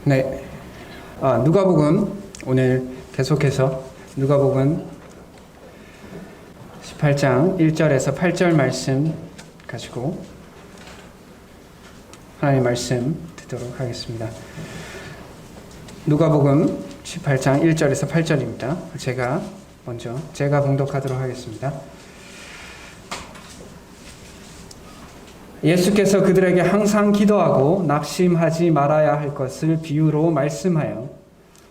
네, 누가복음 오늘 계속해서 누가복음 18장 1절에서 8절 말씀 가지고 하나님의 말씀 듣도록 하겠습니다. 누가복음 18장 1절에서 8절입니다. 제가 봉독하도록 하겠습니다. 예수께서 그들에게 항상 기도하고 낙심하지 말아야 할 것을 비유로 말씀하여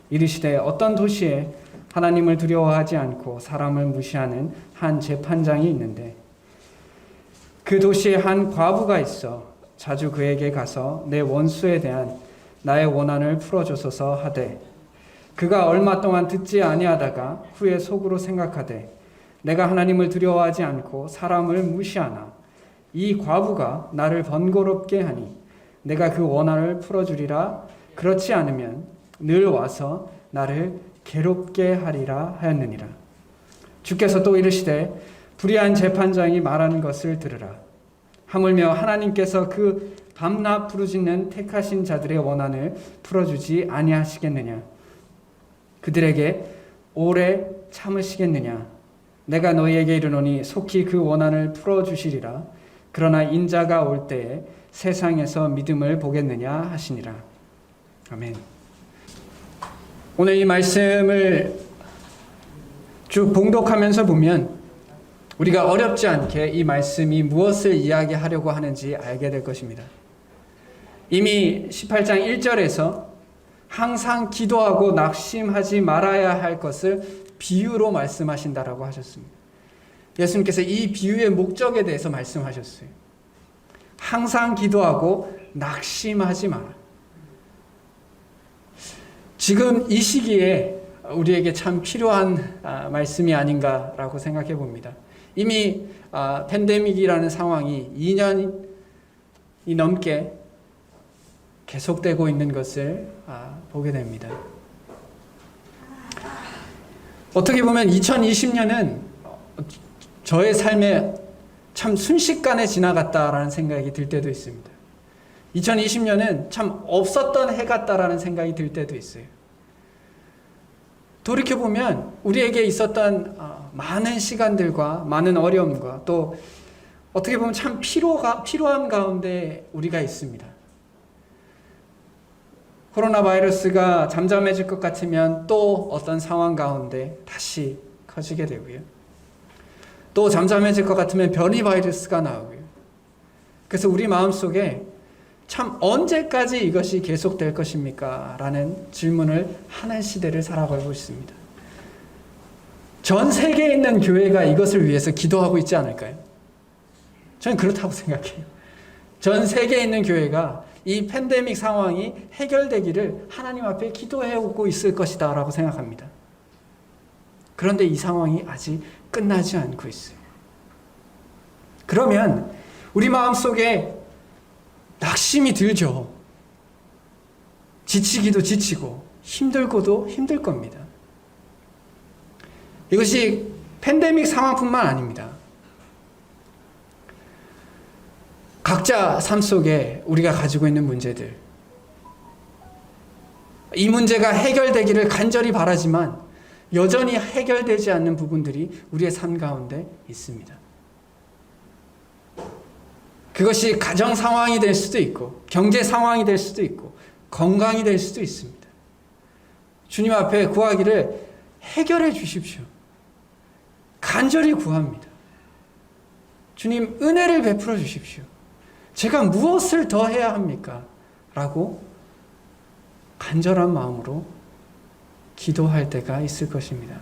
이르시되 어떤 도시에 하나님을 두려워하지 않고 사람을 무시하는 한 재판장이 있는데 그 도시에 한 과부가 있어 자주 그에게 가서 내 원수에 대한 나의 원한을 풀어주소서 하되 그가 얼마 동안 듣지 아니하다가 후에 속으로 생각하되 내가 하나님을 두려워하지 않고 사람을 무시하나 이 과부가 나를 번거롭게 하니 내가 그 원한을 풀어주리라. 그렇지 않으면 늘 와서 나를 괴롭게 하리라 하였느니라. 주께서 또 이르시되 불의한 재판장이 말하는 것을 들으라. 하물며 하나님께서 그 밤낮 부르짖는 택하신 자들의 원한을 풀어주지 아니하시겠느냐. 그들에게 오래 참으시겠느냐. 내가 너희에게 이르노니 속히 그 원한을 풀어주시리라. 그러나 인자가 올 때에 세상에서 믿음을 보겠느냐 하시니라. 아멘. 오늘 이 말씀을 쭉 봉독하면서 보면 우리가 어렵지 않게 이 말씀이 무엇을 이야기하려고 하는지 알게 될 것입니다. 이미 18장 1절에서 항상 기도하고 낙심하지 말아야 할 것을 비유로 말씀하신다라고 하셨습니다. 예수님께서 이 비유의 목적에 대해서 말씀하셨어요. 항상 기도하고 낙심하지 마라. 지금 이 시기에 우리에게 참 필요한 말씀이 아닌가라고 생각해 봅니다. 이미 팬데믹이라는 상황이 2년이 넘게 계속되고 있는 것을 보게 됩니다. 어떻게 보면 2020년은 저의 삶에 참 순식간에 지나갔다라는 생각이 들 때도 있습니다. 2020년은 참 없었던 해 같다라는 생각이 들 때도 있어요. 돌이켜보면 우리에게 있었던 많은 시간들과 많은 어려움과 또 어떻게 보면 참 필요한 가운데 우리가 있습니다. 코로나 바이러스가 잠잠해질 것 같으면 또 어떤 상황 가운데 다시 커지게 되고요. 또 잠잠해질 것 같으면 변이 바이러스가 나오고요. 그래서 우리 마음속에 참 언제까지 이것이 계속될 것입니까? 라는 질문을 하는 시대를 살아가고 있습니다. 전 세계에 있는 교회가 이것을 위해서 기도하고 있지 않을까요? 저는 그렇다고 생각해요. 전 세계에 있는 교회가 이 팬데믹 상황이 해결되기를 하나님 앞에 기도해오고 있을 것이다 라고 생각합니다. 그런데 이 상황이 아직 끝나지 않고 있어요. 그러면 우리 마음속에 낙심이 들죠. 지치기도 지치고 힘들고도 힘들 겁니다. 이것이 팬데믹 상황뿐만 아닙니다. 각자 삶 속에 우리가 가지고 있는 문제들, 이 문제가 해결되기를 간절히 바라지만 여전히 해결되지 않는 부분들이 우리의 삶 가운데 있습니다. 그것이 가정 상황이 될 수도 있고 경제 상황이 될 수도 있고 건강이 될 수도 있습니다. 주님 앞에 구하기를 해결해 주십시오. 간절히 구합니다. 주님 은혜를 베풀어 주십시오. 제가 무엇을 더 해야 합니까? 라고 간절한 마음으로 기도할 때가 있을 것입니다.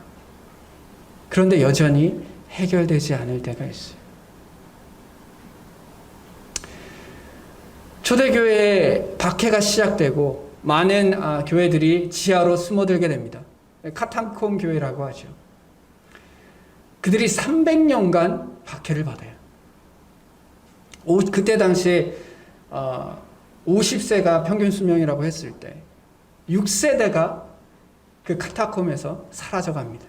그런데 여전히 해결되지 않을 때가 있어요. 초대교회에 박해가 시작되고 많은 교회들이 지하로 숨어들게 됩니다. 카타콤 교회라고 하죠. 그들이 300년간 박해를 받아요. 그때 당시에 50세가 평균 수명이라고 했을 때 6세대가 그 카타콤에서 사라져갑니다.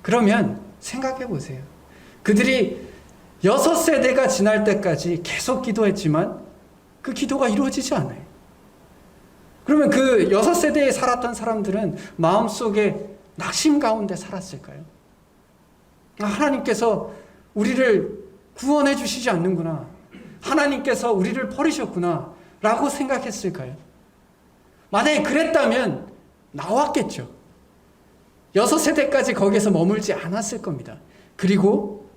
그러면 생각해 보세요. 그들이 6세대가 지날 때까지 계속 기도했지만 그 기도가 이루어지지 않아요. 그러면 그 6세대에 살았던 사람들은 마음속에 낙심 가운데 살았을까요? 하나님께서 우리를 구원해 주시지 않는구나. 하나님께서 우리를 버리셨구나. 라고 생각했을까요? 만약에 그랬다면 나왔겠죠. 6세대까지 거기에서 머물지 않았을 겁니다. 그리고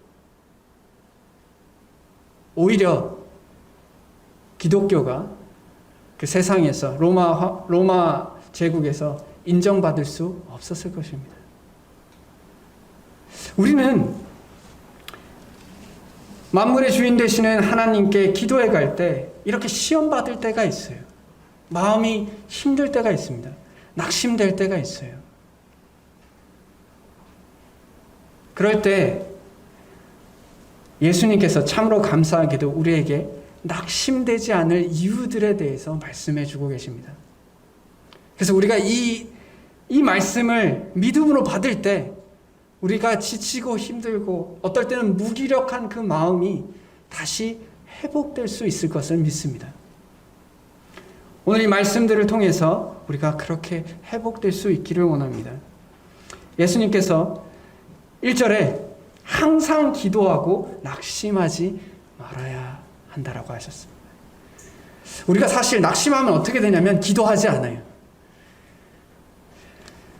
오히려 기독교가 그 세상에서 로마 제국에서 인정받을 수 없었을 것입니다. 우리는 만물의 주인 되시는 하나님께 기도해 갈 때 이렇게 시험 받을 때가 있어요. 마음이 힘들 때가 있습니다. 낙심될 때가 있어요. 그럴 때 예수님께서 참으로 감사하게도 우리에게 낙심되지 않을 이유들에 대해서 말씀해 주고 계십니다. 그래서 우리가 이 말씀을 믿음으로 받을 때 우리가 지치고 힘들고 어떨 때는 무기력한 그 마음이 다시 회복될 수 있을 것을 믿습니다. 오늘 이 말씀들을 통해서 우리가 그렇게 회복될 수 있기를 원합니다. 예수님께서 1절에 항상 기도하고 낙심하지 말아야 한다라고 하셨습니다. 우리가 사실 낙심하면 어떻게 되냐면 기도하지 않아요.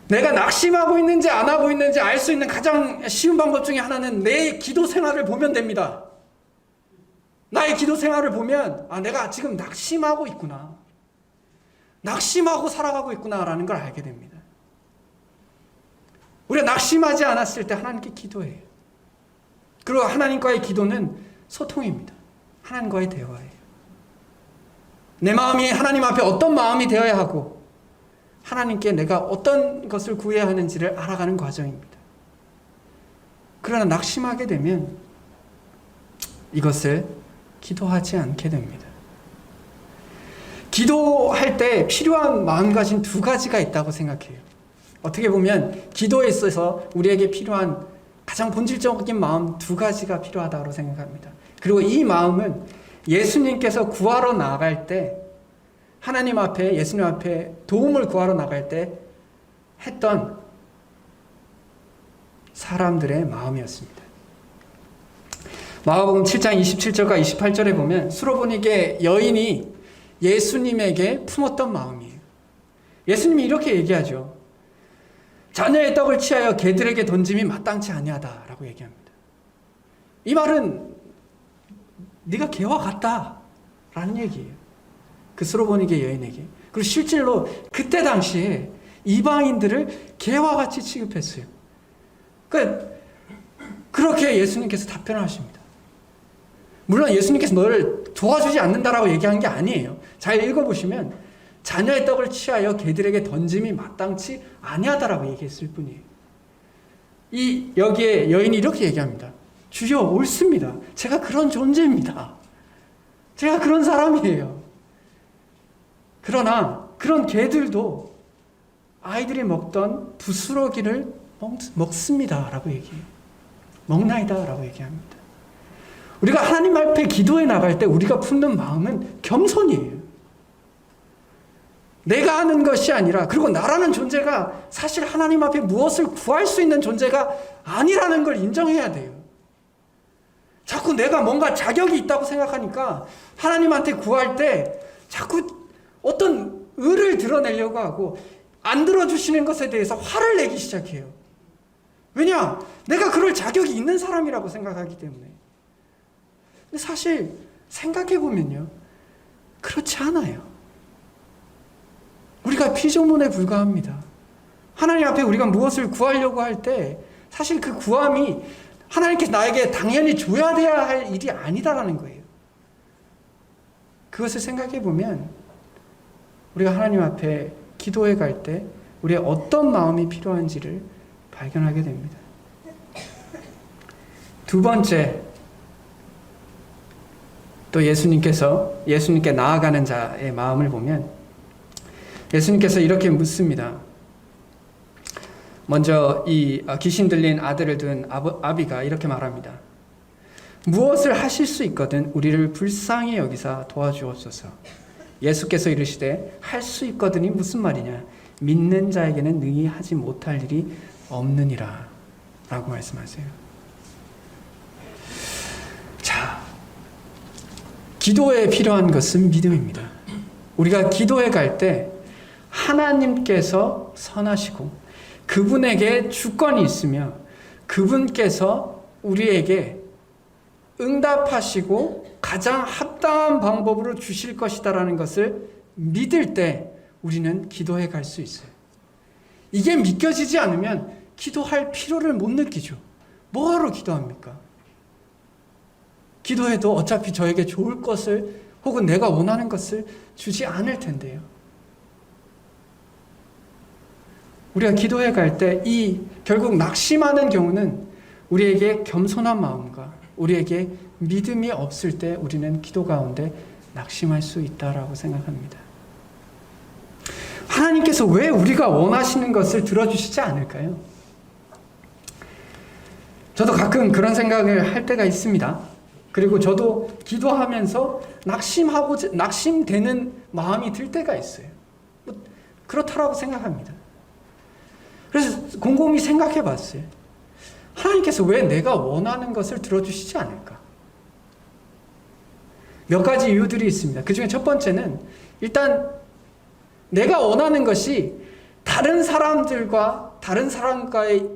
내가 낙심하고 있는지 안 하고 있는지 알 수 있는 가장 쉬운 방법 중에 하나는 내 기도 생활을 보면 됩니다. 나의 기도 생활을 보면 내가 지금 낙심하고 있구나. 낙심하고 살아가고 있구나라는 걸 알게 됩니다. 우리가 낙심하지 않았을 때 하나님께 기도해요. 그리고 하나님과의 기도는 소통입니다. 하나님과의 대화예요. 내 마음이 하나님 앞에 어떤 마음이 되어야 하고 하나님께 내가 어떤 것을 구해야 하는지를 알아가는 과정입니다. 그러나 낙심하게 되면 이것을 기도하지 않게 됩니다. 기도할 때 필요한 마음가짐 2가지가 있다고 생각해요. 어떻게 보면 기도에 있어서 우리에게 필요한 가장 본질적인 마음 2가지가 필요하다고 생각합니다. 그리고 이 마음은 예수님께서 구하러 나갈 때 하나님 앞에 예수님 앞에 도움을 구하러 나갈 때 했던 사람들의 마음이었습니다. 마가복음 7장 27절과 28절에 보면 수로보니게 여인이 예수님에게 품었던 마음이에요. 예수님이 이렇게 얘기하죠. 자녀의 떡을 취하여 개들에게 던짐이 마땅치 아니하다라고 얘기합니다. 이 말은 네가 개와 같다라는 얘기예요. 그 수로보니게 여인에게. 그리고 실제로 그때 당시에 이방인들을 개와 같이 취급했어요. 그렇게 예수님께서 답변을 하십니다. 물론 예수님께서 너를 도와주지 않는다라고 얘기한 게 아니에요. 잘 읽어보시면 자녀의 떡을 취하여 개들에게 던짐이 마땅치 아니하다라고 얘기했을 뿐이에요. 여기에 여인이 이렇게 얘기합니다. 주여, 옳습니다. 제가 그런 존재입니다. 제가 그런 사람이에요. 그러나 그런 개들도 아이들이 먹던 부스러기를 먹습니다 라고 얘기해요. 먹나이다 라고 얘기합니다. 우리가 하나님 앞에 기도해 나갈 때 우리가 품는 마음은 겸손이에요. 내가 하는 것이 아니라, 그리고 나라는 존재가 사실 하나님 앞에 무엇을 구할 수 있는 존재가 아니라는 걸 인정해야 돼요. 자꾸 내가 뭔가 자격이 있다고 생각하니까 하나님한테 구할 때 자꾸 어떤 의를 드러내려고 하고 안 들어주시는 것에 대해서 화를 내기 시작해요. 왜냐? 내가 그럴 자격이 있는 사람이라고 생각하기 때문에. 근데 사실 생각해보면요, 그렇지 않아요. 우리가 피조물에 불과합니다. 하나님 앞에 우리가 무엇을 구하려고 할 때 사실 그 구함이 하나님께서 나에게 당연히 줘야 돼야 할 일이 아니다라는 거예요. 그것을 생각해보면 우리가 하나님 앞에 기도해 갈 때 우리의 어떤 마음이 필요한지를 발견하게 됩니다. 2번째, 또 예수님께 나아가는 자의 마음을 보면 예수님께서 이렇게 묻습니다. 먼저 이 귀신 들린 아들을 둔 아비가 이렇게 말합니다. 무엇을 하실 수 있거든 우리를 불쌍히 여기사 도와주옵소서. 예수께서 이르시되 할 수 있거든이 무슨 말이냐? 믿는 자에게는 능히 하지 못할 일이 없느니라 라고 말씀하세요. 자, 기도에 필요한 것은 믿음입니다. 우리가 기도에 갈 때 하나님께서 선하시고 그분에게 주권이 있으며 그분께서 우리에게 응답하시고 가장 합당한 방법으로 주실 것이다라는 것을 믿을 때 우리는 기도에 갈 수 있어요. 이게 믿겨지지 않으면 기도할 필요를 못 느끼죠. 뭐하러 기도합니까? 기도해도 어차피 저에게 좋을 것을 혹은 내가 원하는 것을 주지 않을 텐데요. 우리가 기도해 갈 때 결국 낙심하는 경우는 우리에게 겸손한 마음과 우리에게 믿음이 없을 때 우리는 기도 가운데 낙심할 수 있다라고 생각합니다. 하나님께서 왜 우리가 원하시는 것을 들어주시지 않을까요? 저도 가끔 그런 생각을 할 때가 있습니다. 그리고 저도 기도하면서 낙심되는 마음이 들 때가 있어요. 그렇다라고 생각합니다. 그래서 곰곰이 생각해 봤어요. 하나님께서 왜 내가 원하는 것을 들어주시지 않을까? 몇 가지 이유들이 있습니다. 그 중에 첫 번째는 일단 내가 원하는 것이 다른 사람과의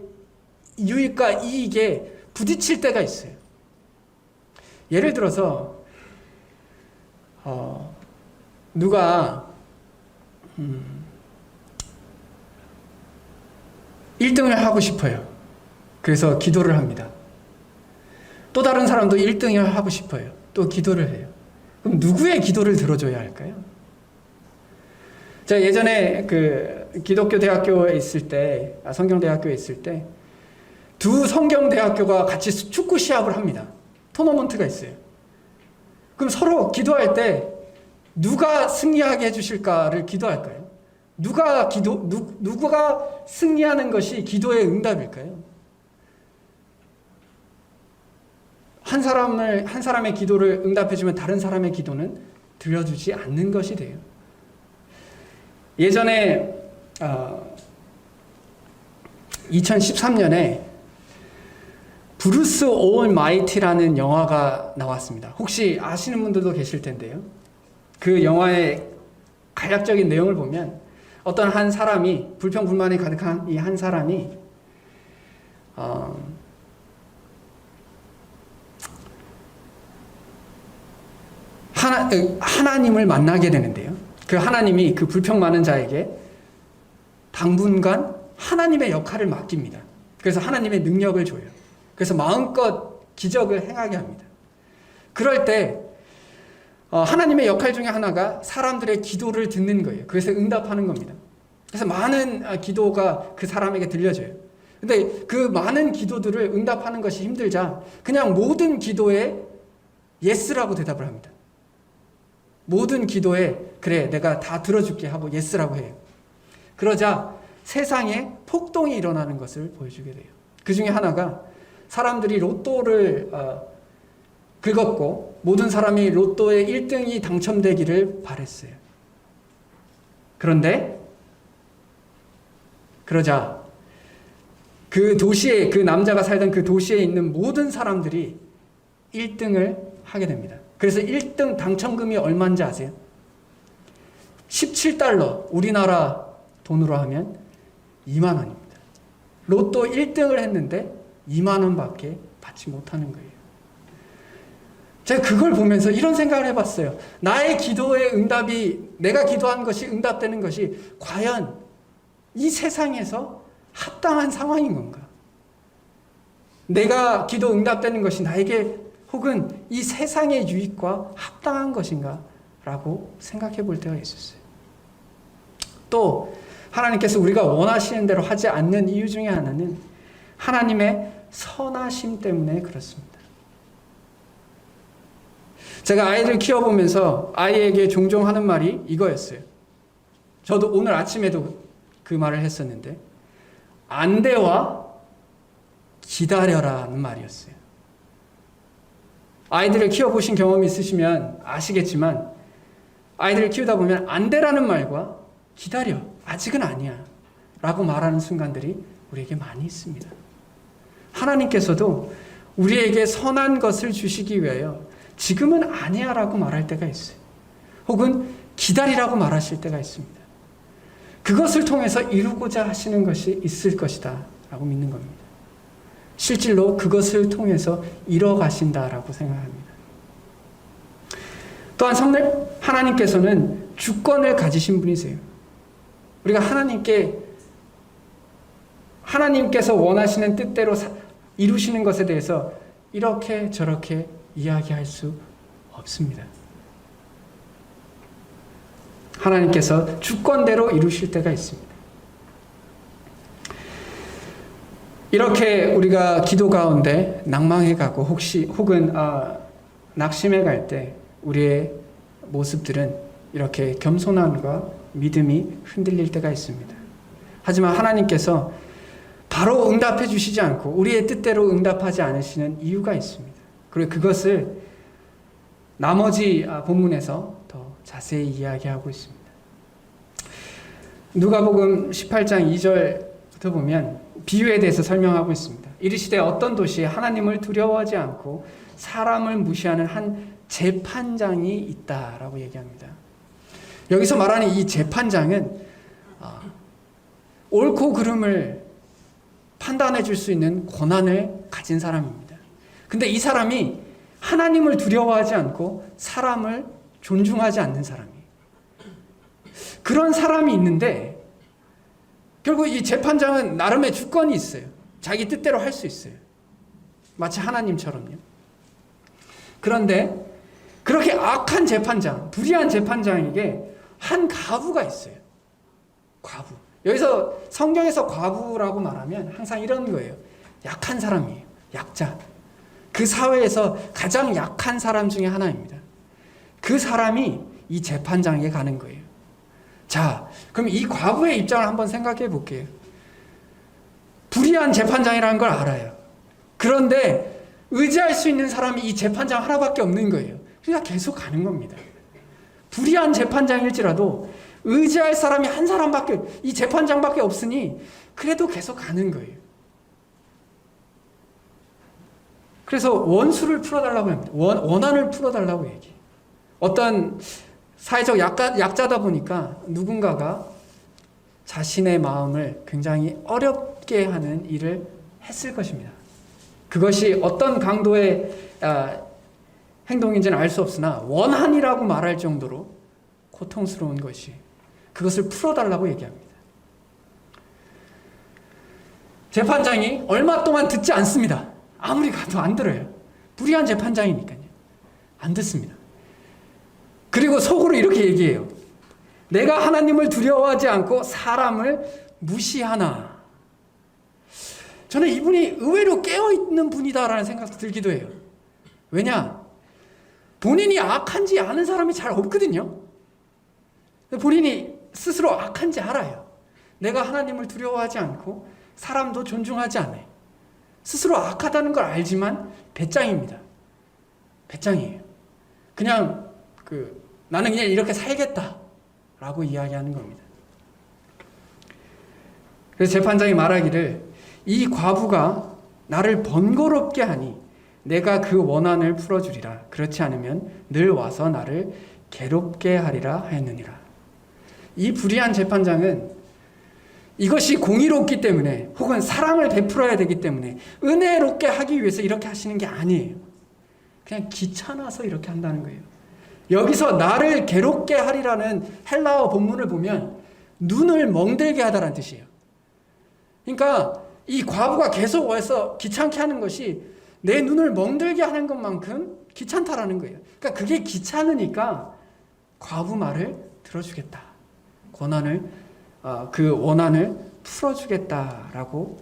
유익과 이익에 부딪힐 때가 있어요. 예를 들어서 누가 1등을 하고 싶어요. 그래서 기도를 합니다. 또 다른 사람도 1등을 하고 싶어요. 또 기도를 해요. 그럼 누구의 기도를 들어줘야 할까요? 제가 예전에 기독교 대학교에 있을 때, 성경대학교에 있을 때, 두 성경대학교가 같이 축구 시합을 합니다. 토너먼트가 있어요. 그럼 서로 기도할 때 누가 승리하게 해주실까를 기도할까요? 누가 승리하는 것이 기도의 응답일까요? 한 사람의 기도를 응답해주면 다른 사람의 기도는 들려주지 않는 것이 돼요. 예전에 2013년에 브루스 올마이티라는 영화가 나왔습니다. 혹시 아시는 분들도 계실 텐데요. 그 영화의 간략적인 내용을 보면 어떤 한 사람이 불평불만이 가득한 이 한 사람이 하나님을 만나게 되는데요. 그 하나님이 그 불평 많은 자에게 당분간 하나님의 역할을 맡깁니다. 그래서 하나님의 능력을 줘요. 그래서 마음껏 기적을 행하게 합니다. 그럴 때 하나님의 역할 중에 하나가 사람들의 기도를 듣는 거예요. 그래서 응답하는 겁니다. 그래서 많은 기도가 그 사람에게 들려져요. 근데 그 많은 기도들을 응답하는 것이 힘들자 그냥 모든 기도에 예스라고 대답을 합니다. 모든 기도에 그래 내가 다 들어줄게 하고 예스라고 해요. 그러자 세상에 폭동이 일어나는 것을 보여주게 돼요. 그 중에 하나가 사람들이 로또를 긁었고 모든 사람이 로또의 1등이 당첨되기를 바랬어요. 그러자 그 도시에 그 남자가 살던 그 도시에 있는 모든 사람들이 1등을 하게 됩니다. 그래서 1등 당첨금이 얼마인지 아세요? 17달러, 우리나라 돈으로 하면 2만 원입니다. 로또 1등을 했는데 2만 원밖에 받지 못하는 거예요. 제가 그걸 보면서 이런 생각을 해봤어요. 나의 기도의 응답이, 내가 기도한 것이 응답되는 것이 과연 이 세상에서 합당한 상황인 건가? 내가 기도 응답되는 것이 나에게 혹은 이 세상의 유익과 합당한 것인가? 라고 생각해 볼 때가 있었어요. 또 하나님께서 우리가 원하시는 대로 하지 않는 이유 중에 하나는 하나님의 선하심 때문에 그렇습니다. 제가 아이를 키워보면서 아이에게 종종 하는 말이 이거였어요. 저도 오늘 아침에도 그 말을 했었는데 안돼와 기다려라는 말이었어요. 아이들을 키워보신 경험이 있으시면 아시겠지만 아이들을 키우다 보면 안 돼라는 말과 기다려, 아직은 아니야 라고 말하는 순간들이 우리에게 많이 있습니다. 하나님께서도 우리에게 선한 것을 주시기 위하여 지금은 아니야 라고 말할 때가 있어요. 혹은 기다리라고 말하실 때가 있습니다. 그것을 통해서 이루고자 하시는 것이 있을 것이다 라고 믿는 겁니다. 실질로 그것을 통해서 이뤄가신다라고 생각합니다. 또한 하나님께서는 주권을 가지신 분이세요. 우리가 하나님께서 원하시는 뜻대로 이루시는 것에 대해서 이렇게 저렇게 이야기할 수 없습니다. 하나님께서 주권대로 이루실 때가 있습니다. 이렇게 우리가 기도 가운데 낭망해 가고 혹은 낙심해 갈 때 우리의 모습들은 이렇게 겸손함과 믿음이 흔들릴 때가 있습니다. 하지만 하나님께서 바로 응답해 주시지 않고 우리의 뜻대로 응답하지 않으시는 이유가 있습니다. 그리고 그것을 나머지 본문에서 더 자세히 이야기하고 있습니다. 누가복음 18장 2절부터 보면 비유에 대해서 설명하고 있습니다. 이르시되 어떤 도시에 하나님을 두려워하지 않고 사람을 무시하는 한 재판장이 있다라고 얘기합니다. 여기서 말하는 이 재판장은 옳고 그름을 판단해 줄 수 있는 권한을 가진 사람입니다. 근데 이 사람이 하나님을 두려워하지 않고 사람을 존중하지 않는 사람이에요. 그런 사람이 있는데 결국 이 재판장은 나름의 주권이 있어요. 자기 뜻대로 할 수 있어요. 마치 하나님처럼요. 그런데 그렇게 악한 재판장, 불의한 재판장에게 한 과부가 있어요. 과부. 여기서 성경에서 과부라고 말하면 항상 이런 거예요. 약한 사람이에요. 약자. 그 사회에서 가장 약한 사람 중에 하나입니다. 그 사람이 이 재판장에게 가는 거예요. 자, 그럼 이 과부의 입장을 한번 생각해 볼게요. 불의한 재판장이라는 걸 알아요. 그런데 의지할 수 있는 사람이 이 재판장 하나밖에 없는 거예요. 그러니까 계속 가는 겁니다. 불의한 재판장일지라도 의지할 사람이 한 사람밖에, 이 재판장밖에 없으니 그래도 계속 가는 거예요. 그래서 원수를 풀어달라고 합니다. 원한을 풀어달라고 얘기해요. 어떤 사회적 약자다 보니까 누군가가 자신의 마음을 굉장히 어렵게 하는 일을 했을 것입니다. 그것이 어떤 강도의 행동인지는 알 수 없으나 원한이라고 말할 정도로 고통스러운 것이 그것을 풀어달라고 얘기합니다. 재판장이 얼마 동안 듣지 않습니다. 아무리 가도 안 들어요. 불의한 재판장이니까요. 안 듣습니다. 그리고 속으로 이렇게 얘기해요. 내가 하나님을 두려워하지 않고 사람을 무시하나. 저는 이분이 의외로 깨어있는 분이다라는 생각도 들기도 해요. 왜냐? 본인이 악한지 아는 사람이 잘 없거든요. 본인이 스스로 악한지 알아요. 내가 하나님을 두려워하지 않고 사람도 존중하지 않아요. 스스로 악하다는 걸 알지만 배짱입니다. 배짱이에요. 그냥 나는 그냥 이렇게 살겠다라고 이야기하는 겁니다. 그래서 재판장이 말하기를 이 과부가 나를 번거롭게 하니 내가 그 원한을 풀어주리라. 그렇지 않으면 늘 와서 나를 괴롭게 하리라 하였느니라. 이 불의한 재판장은 이것이 공의롭기 때문에 혹은 사랑을 베풀어야 되기 때문에 은혜롭게 하기 위해서 이렇게 하시는 게 아니에요. 그냥 귀찮아서 이렇게 한다는 거예요. 여기서 나를 괴롭게 하리라는 헬라어 본문을 보면 눈을 멍들게 하다라는 뜻이에요. 그러니까 이 과부가 계속 와서 귀찮게 하는 것이 내 눈을 멍들게 하는 것만큼 귀찮다라는 거예요. 그러니까 그게 귀찮으니까 과부 말을 들어주겠다. 그 원한을 풀어주겠다라고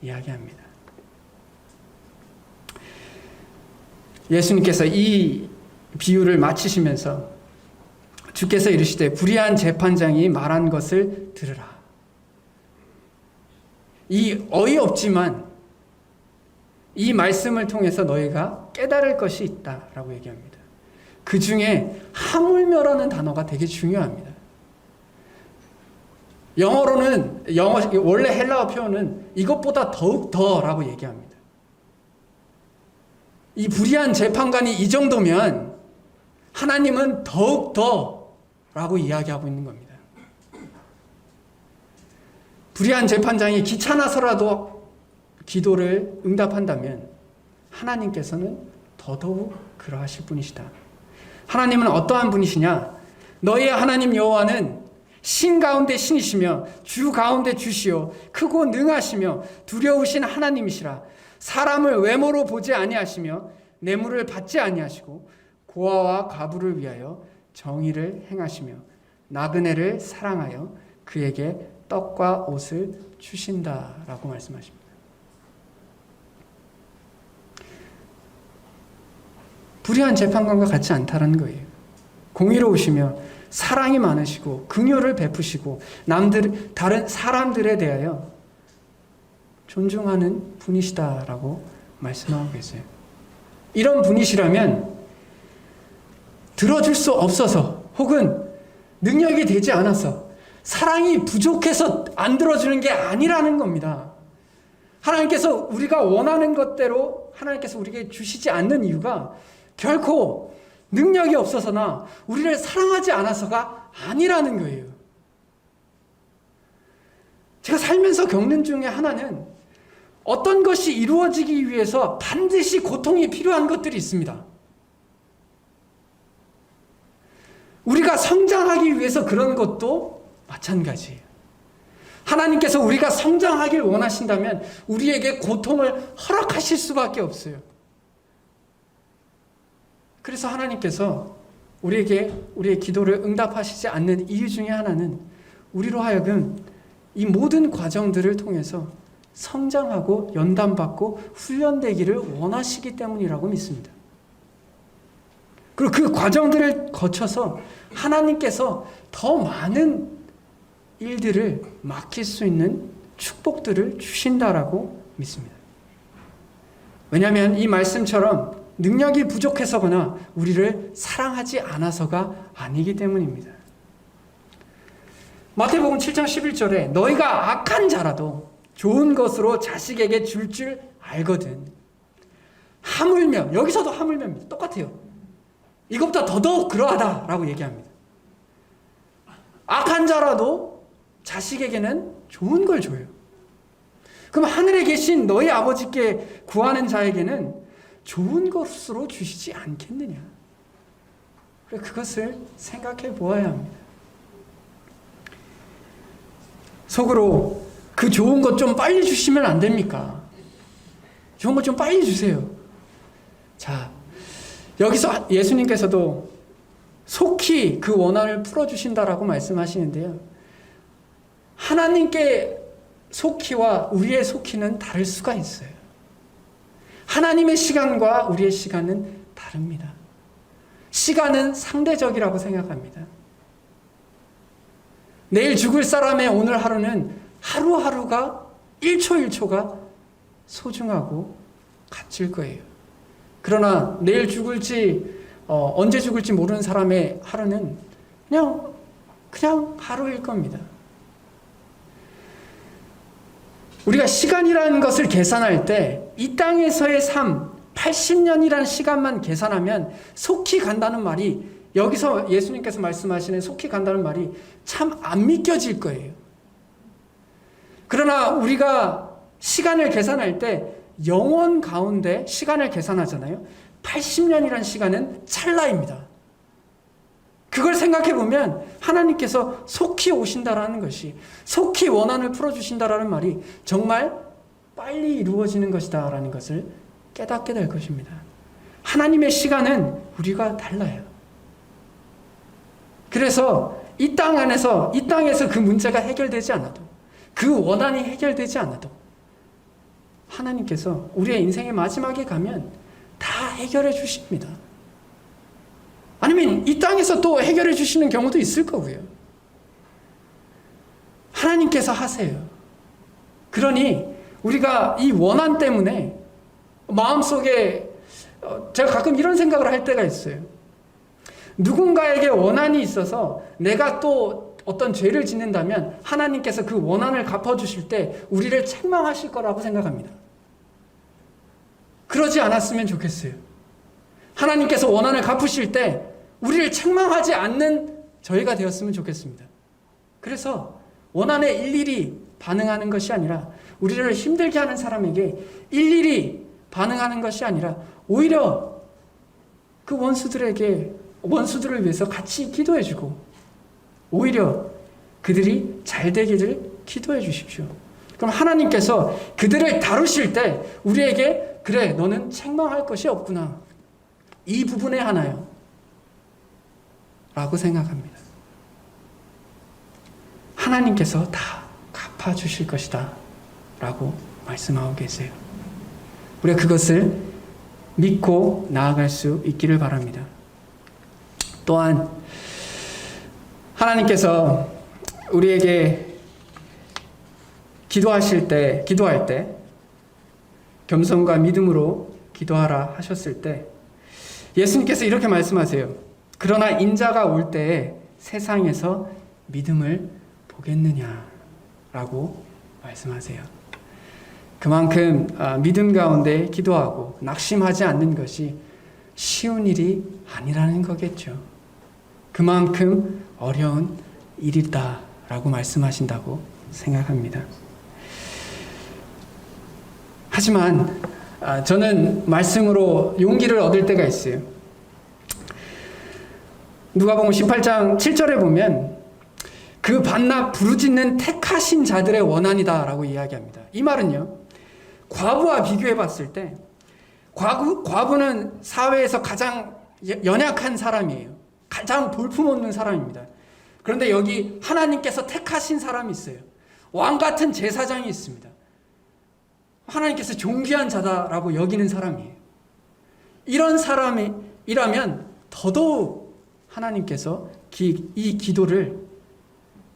이야기합니다. 예수님께서 이 비유를 마치시면서 주께서 이르시되 불의한 재판장이 말한 것을 들으라. 이 어이없지만 이 말씀을 통해서 너희가 깨달을 것이 있다라고 얘기합니다. 그 중에 하물며라는 단어가 되게 중요합니다. 영어로는 원래 헬라어 표현은 이것보다 더욱 더라고 얘기합니다. 이 불의한 재판관이 이 정도면 하나님은 더욱 더라고 이야기하고 있는 겁니다. 불의한 재판장이 귀찮아서라도 기도를 응답한다면 하나님께서는 더더욱 그러하실 분이시다. 하나님은 어떠한 분이시냐? 너희의 하나님 여호와는 신 가운데 신이시며 주 가운데 주시오 크고 능하시며 두려우신 하나님이시라. 사람을 외모로 보지 아니하시며 뇌물을 받지 아니하시고 고아와 과부를 위하여 정의를 행하시며 나그네를 사랑하여 그에게 떡과 옷을 주신다라고 말씀하십니다. 불의한 재판관과 같지 않다는 거예요. 공의로우시며 사랑이 많으시고 긍휼을 베푸시고 다른 사람들에 대하여 존중하는 분이시다라고 말씀하고 계세요. 이런 분이시라면 들어줄 수 없어서 혹은 능력이 되지 않아서 사랑이 부족해서 안 들어주는 게 아니라는 겁니다. 하나님께서 우리가 원하는 것대로 하나님께서 우리에게 주시지 않는 이유가 결코 능력이 없어서나 우리를 사랑하지 않아서가 아니라는 거예요. 제가 살면서 겪는 중에 하나는 어떤 것이 이루어지기 위해서 반드시 고통이 필요한 것들이 있습니다. 우리가 성장하기 위해서 그런 것도 마찬가지예요. 하나님께서 우리가 성장하길 원하신다면 우리에게 고통을 허락하실 수밖에 없어요. 그래서 하나님께서 우리의 기도를 응답하시지 않는 이유 중에 하나는 우리로 하여금 이 모든 과정들을 통해서 성장하고 연단받고 훈련되기를 원하시기 때문이라고 믿습니다. 그리고 그 과정들을 거쳐서 하나님께서 더 많은 일들을 맡길 수 있는 축복들을 주신다라고 믿습니다. 왜냐하면 이 말씀처럼 능력이 부족해서거나 우리를 사랑하지 않아서가 아니기 때문입니다. 마태복음 7장 11절에 너희가 악한 자라도 좋은 것으로 자식에게 줄 알거든. 하물며, 여기서도 하물며입니다. 똑같아요. 이것보다 더더욱 그러하다라고 얘기합니다. 악한 자라도 자식에게는 좋은 걸 줘요. 그럼 하늘에 계신 너희 아버지께 구하는 자에게는 좋은 것으로 주시지 않겠느냐. 그것을 생각해 보아야 합니다. 속으로 그 좋은 것 좀 빨리 주시면 안 됩니까? 좋은 것 좀 빨리 주세요. 자, 여기서 예수님께서도 속히 그 원한을 풀어주신다라고 말씀하시는데요. 하나님께 속히와 우리의 속히는 다를 수가 있어요. 하나님의 시간과 우리의 시간은 다릅니다. 시간은 상대적이라고 생각합니다. 내일 죽을 사람의 오늘 하루는 하루하루가 1초 1초가 소중하고 값질 거예요. 그러나 내일 죽을지 언제 죽을지 모르는 사람의 하루는 그냥 하루일 겁니다. 우리가 시간이라는 것을 계산할 때 이 땅에서의 삶 80년이라는 시간만 계산하면 속히 간다는 말이, 여기서 예수님께서 말씀하시는 속히 간다는 말이 참 안 믿겨질 거예요. 그러나 우리가 시간을 계산할 때 영원 가운데 시간을 계산하잖아요. 80년이라는 시간은 찰나입니다. 그걸 생각해 보면 하나님께서 속히 오신다라는 것이, 속히 원한을 풀어주신다라는 말이 정말 빨리 이루어지는 것이다라는 것을 깨닫게 될 것입니다. 하나님의 시간은 우리가 달라요. 그래서 이 땅에서 그 문제가 해결되지 않아도, 그 원한이 해결되지 않아도 하나님께서 우리의 인생의 마지막에 가면 다 해결해 주십니다. 아니면 이 땅에서 또 해결해 주시는 경우도 있을 거고요. 하나님께서 하세요. 그러니 우리가 이 원한 때문에 마음속에 제가 가끔 이런 생각을 할 때가 있어요. 누군가에게 원한이 있어서 내가 또 어떤 죄를 짓는다면 하나님께서 그 원한을 갚아주실 때 우리를 책망하실 거라고 생각합니다. 그러지 않았으면 좋겠어요. 하나님께서 원한을 갚으실 때 우리를 책망하지 않는 저희가 되었으면 좋겠습니다. 그래서 원한에 일일이 반응하는 것이 아니라 우리를 힘들게 하는 사람에게 일일이 반응하는 것이 아니라 오히려 그 원수들을 위해서 같이 기도해주고 오히려 그들이 잘 되기를 기도해 주십시오. 그럼 하나님께서 그들을 다루실 때 우리에게 그래 너는 책망할 것이 없구나 이 부분에 하나요 라고 생각합니다. 하나님께서 다 갚아주실 것이다 라고 말씀하고 계세요. 우리가 그것을 믿고 나아갈 수 있기를 바랍니다. 또한 하나님께서 우리에게 기도할 때 겸손과 믿음으로 기도하라 하셨을 때 예수님께서 이렇게 말씀하세요. 그러나 인자가 올 때에 세상에서 믿음을 보겠느냐라고 말씀하세요. 그만큼 믿음 가운데 기도하고 낙심하지 않는 것이 쉬운 일이 아니라는 거겠죠. 그만큼 어려운 일이다라고 말씀하신다고 생각합니다. 하지만 저는 말씀으로 용기를 얻을 때가 있어요. 누가복음 18장 7절에 보면 그 반납 부르짖는 택하신 자들의 원한이다라고 이야기합니다. 이 말은요. 과부와 비교해 봤을 때 과부는 사회에서 가장 연약한 사람이에요. 가장 볼품없는 사람입니다. 그런데 여기 하나님께서 택하신 사람이 있어요. 왕 같은 제사장이 있습니다. 하나님께서 존귀한 자다라고 여기는 사람이에요. 이런 사람이라면 더더욱 하나님께서 이 기도를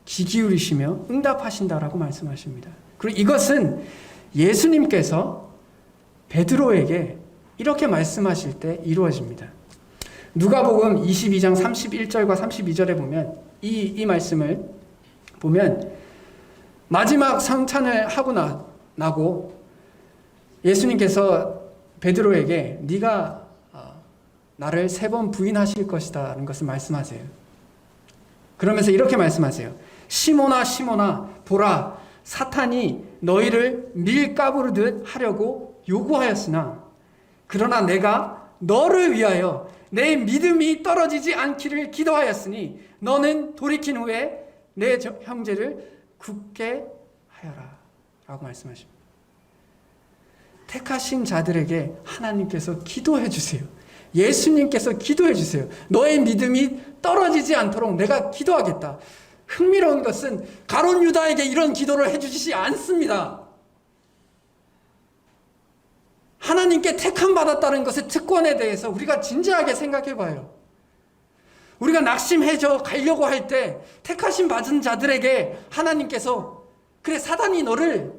귀 기울이시며 응답하신다라고 말씀하십니다. 그리고 이것은 예수님께서 베드로에게 이렇게 말씀하실 때 이루어집니다. 누가복음 22장 31절과 32절에 보면 이 말씀을 보면 마지막 성찬을 하고 나고 예수님께서 베드로에게 네가 나를 3번 부인하실 것이다라는 것을 말씀하세요. 그러면서 이렇게 말씀하세요. 시몬아 시몬아 보라 사탄이 너희를 밀가부르듯 하려고 요구하였으나 그러나 내가 너를 위하여 내 믿음이 떨어지지 않기를 기도하였으니 너는 돌이킨 후에 내 형제를 굳게 하여라 라고 말씀하십니다. 택하신 자들에게 하나님께서 기도해 주세요. 예수님께서 기도해 주세요. 너의 믿음이 떨어지지 않도록 내가 기도하겠다. 흥미로운 것은 가룟 유다에게 이런 기도를 해주시지 않습니다. 하나님께 택함 받았다는 것의 특권에 대해서 우리가 진지하게 생각해 봐요. 우리가 낙심해져 가려고 할 때 택하심 받은 자들에게 하나님께서 그래 사단이 너를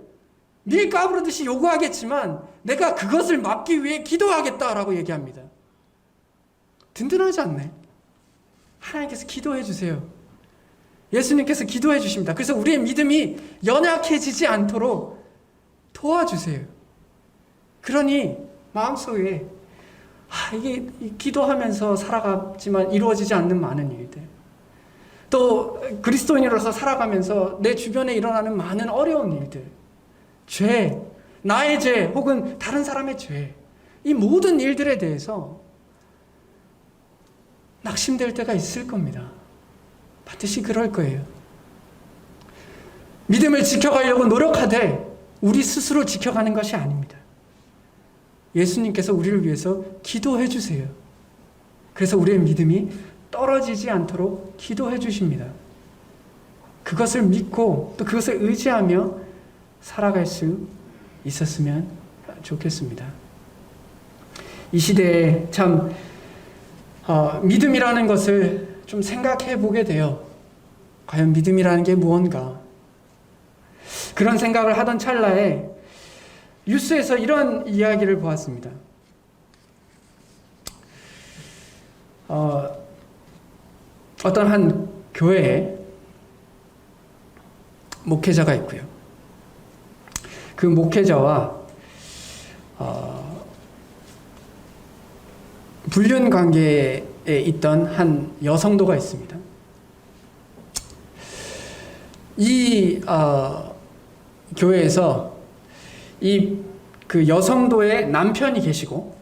밀가부르듯이 요구하겠지만 내가 그것을 막기 위해 기도하겠다라고 얘기합니다. 든든하지 않나요? 하나님께서 기도해 주세요. 예수님께서 기도해 주십니다. 그래서 우리의 믿음이 연약해지지 않도록 도와주세요. 그러니 마음속에 이게 기도하면서 살아가지만 이루어지지 않는 많은 일들, 또 그리스도인으로서 살아가면서 내 주변에 일어나는 많은 어려운 일들, 죄, 나의 죄 혹은 다른 사람의 죄, 이 모든 일들에 대해서 낙심될 때가 있을 겁니다. 반드시 그럴 거예요. 믿음을 지켜가려고 노력하되 우리 스스로 지켜가는 것이 아닙니다. 예수님께서 우리를 위해서 기도해 주세요. 그래서 우리의 믿음이 떨어지지 않도록 기도해 주십니다. 그것을 믿고 또 그것을 의지하며 살아갈 수 있었으면 좋겠습니다. 이 시대에 참 믿음이라는 것을 좀 생각해 보게 돼요. 과연 믿음이라는 게 무언가? 그런 생각을 하던 찰나에 뉴스에서 이런 이야기를 보았습니다. 어떤 한 교회에 목회자가 있고요. 그 목회자와 불륜 관계에 있던 한 여성도가 있습니다. 이 교회에서 그 여성도의 남편이 계시고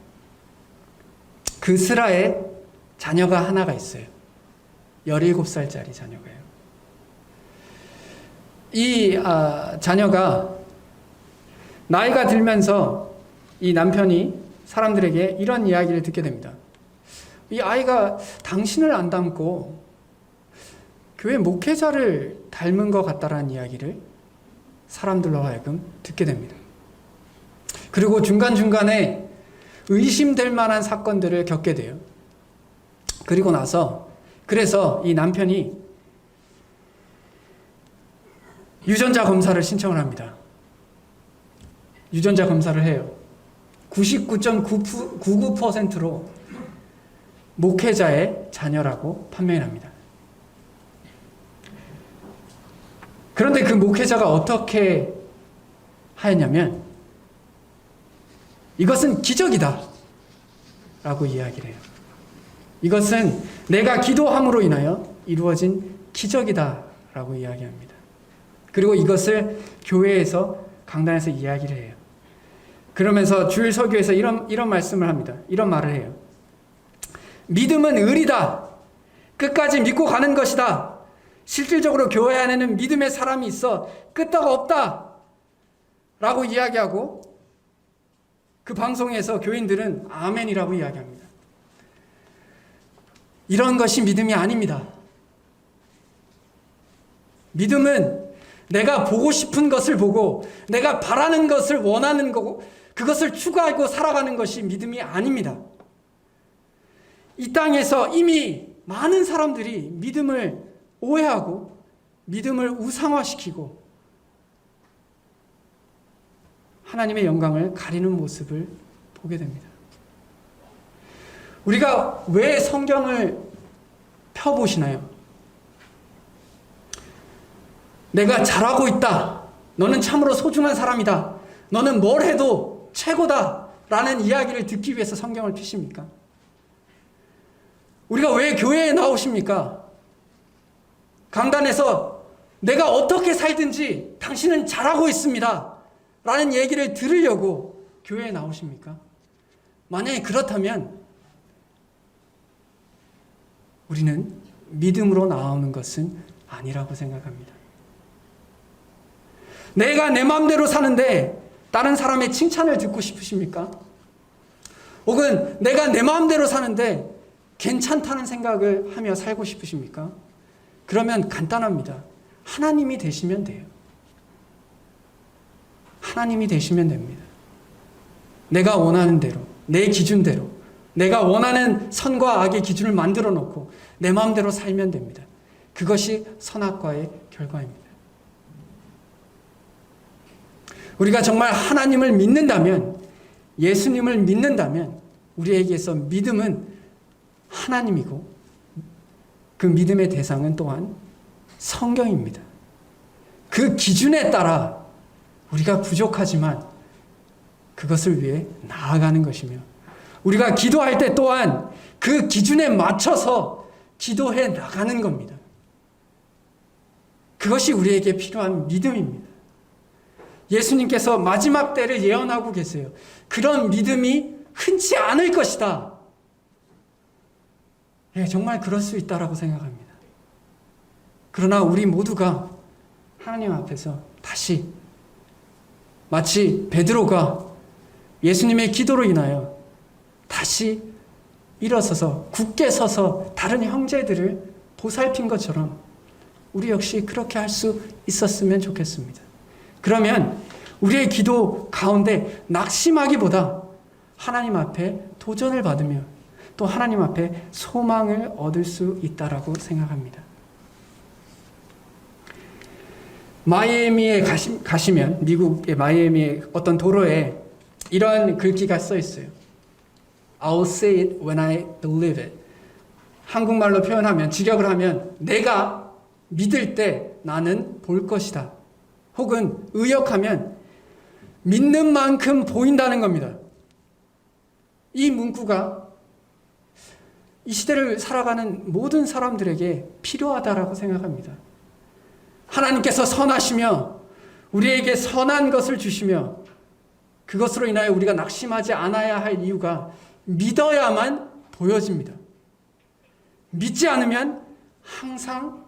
그 슬하에 자녀가 하나가 있어요. 17살짜리 자녀가요. 이 자녀가 나이가 들면서 이 남편이 사람들에게 이런 이야기를 듣게 됩니다. 이 아이가 당신을 안 닮고 교회 목회자를 닮은 것 같다라는 이야기를 사람들로 하여금 듣게 됩니다. 그리고 중간중간에 의심될 만한 사건들을 겪게 돼요. 그리고 나서 그래서 이 남편이 유전자 검사를 신청을 합니다. 유전자 검사를 해요. 99.99%로 목회자의 자녀라고 판명을 합니다. 그런데 그 목회자가 어떻게 하였냐면 이것은 기적이다 라고 이야기를 해요. 이것은 내가 기도함으로 인하여 이루어진 기적이다 라고 이야기합니다. 그리고 이것을 교회에서 강단에서 이야기를 해요. 그러면서 주일 설교에서 이런 말씀을 합니다. 이런 말을 해요. 믿음은 의리다. 끝까지 믿고 가는 것이다. 실질적으로 교회 안에는 믿음의 사람이 있어 끄떡 없다 라고 이야기하고 그 방송에서 교인들은 아멘이라고 이야기합니다. 이런 것이 믿음이 아닙니다. 믿음은 내가 보고 싶은 것을 보고 내가 바라는 것을 원하는 거고 그것을 추구하고 살아가는 것이 믿음이 아닙니다. 이 땅에서 이미 많은 사람들이 믿음을 오해하고 믿음을 우상화시키고 하나님의 영광을 가리는 모습을 보게 됩니다. 우리가 왜 성경을 펴보시나요? 내가 잘하고 있다. 너는 참으로 소중한 사람이다. 너는 뭘 해도 최고다. 라는 이야기를 듣기 위해서 성경을 펴십니까? 우리가 왜 교회에 나오십니까? 강단에서 내가 어떻게 살든지 당신은 잘하고 있습니다. 라는 얘기를 들으려고 교회에 나오십니까? 만약에 그렇다면 우리는 믿음으로 나오는 것은 아니라고 생각합니다. 내가 내 마음대로 사는데 다른 사람의 칭찬을 듣고 싶으십니까? 혹은 내가 내 마음대로 사는데 괜찮다는 생각을 하며 살고 싶으십니까? 그러면 간단합니다. 하나님이 되시면 돼요. 하나님이 되시면 됩니다. 내가 원하는 대로, 내 기준대로, 내가 원하는 선과 악의 기준을 만들어 놓고 내 마음대로 살면 됩니다. 그것이 선악과의 결과입니다. 우리가 정말 하나님을 믿는다면, 예수님을 믿는다면 우리에게서 믿음은 하나님이고 그 믿음의 대상은 또한 성경입니다. 그 기준에 따라 우리가 부족하지만 그것을 위해 나아가는 것이며 우리가 기도할 때 또한 그 기준에 맞춰서 기도해 나가는 겁니다. 그것이 우리에게 필요한 믿음입니다. 예수님께서 마지막 때를 예언하고 계세요. 그런 믿음이 흔치 않을 것이다. 예, 정말 그럴 수 있다라고 생각합니다. 그러나 우리 모두가 하나님 앞에서 다시 마치 베드로가 예수님의 기도로 인하여 다시 일어서서 굳게 서서 다른 형제들을 보살핀 것처럼 우리 역시 그렇게 할 수 있었으면 좋겠습니다. 그러면 우리의 기도 가운데 낙심하기보다 하나님 앞에 도전을 받으며 또 하나님 앞에 소망을 얻을 수 있다라고 생각합니다. 마이애미에 가시면 미국의 마이애미의 어떤 도로에 이런 글귀가 써 있어요. I'll say it when I believe it. 한국말로 표현하면, 직역을 하면 내가 믿을 때 나는 볼 것이다. 혹은 의역하면 믿는 만큼 보인다는 겁니다. 이 문구가 이 시대를 살아가는 모든 사람들에게 필요하다라고 생각합니다. 하나님께서 선하시며 우리에게 선한 것을 주시며 그것으로 인하여 우리가 낙심하지 않아야 할 이유가 믿어야만 보여집니다. 믿지 않으면 항상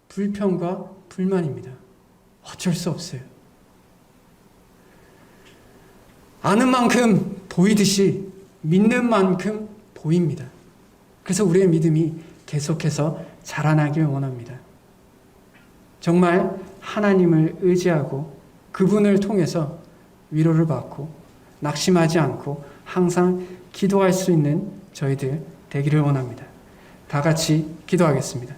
불평과 불만입니다. 어쩔 수 없어요. 아는 만큼 보이듯이 믿는 만큼 보입니다. 그래서 우리의 믿음이 계속해서 자라나길 원합니다. 정말 하나님을 의지하고 그분을 통해서 위로를 받고 낙심하지 않고 항상 기도할 수 있는 저희들 되기를 원합니다. 다 같이 기도하겠습니다.